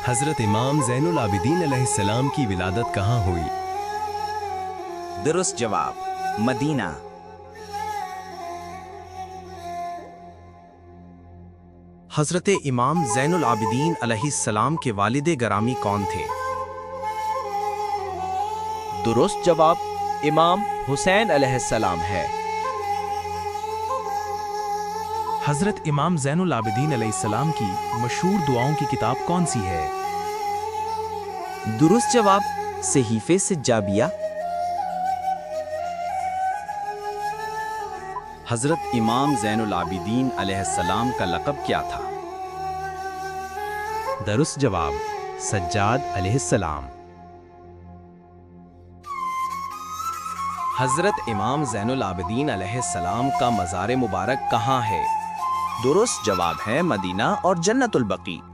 حضرت امام زین العابدین علیہ السلام کی ولادت کہاں ہوئی؟ درست جواب مدینہ۔ حضرت امام زین العابدین علیہ السلام کے والد گرامی کون تھے؟ درست جواب امام حسین علیہ السلام ہے۔ حضرت امام زین العابدین علیہ السلام کی مشہور دعاؤں کی کتاب کون سی ہے؟ درست جواب صحیفہ سجابیہ۔ حضرت امام زین العابدین علیہ السلام کا لقب کیا تھا؟ درست جواب سجاد علیہ السلام۔ حضرت امام زین العابدین علیہ السلام کا مزار مبارک کہاں ہے؟ درست جواب ہے مدینہ اور جنت البقیع۔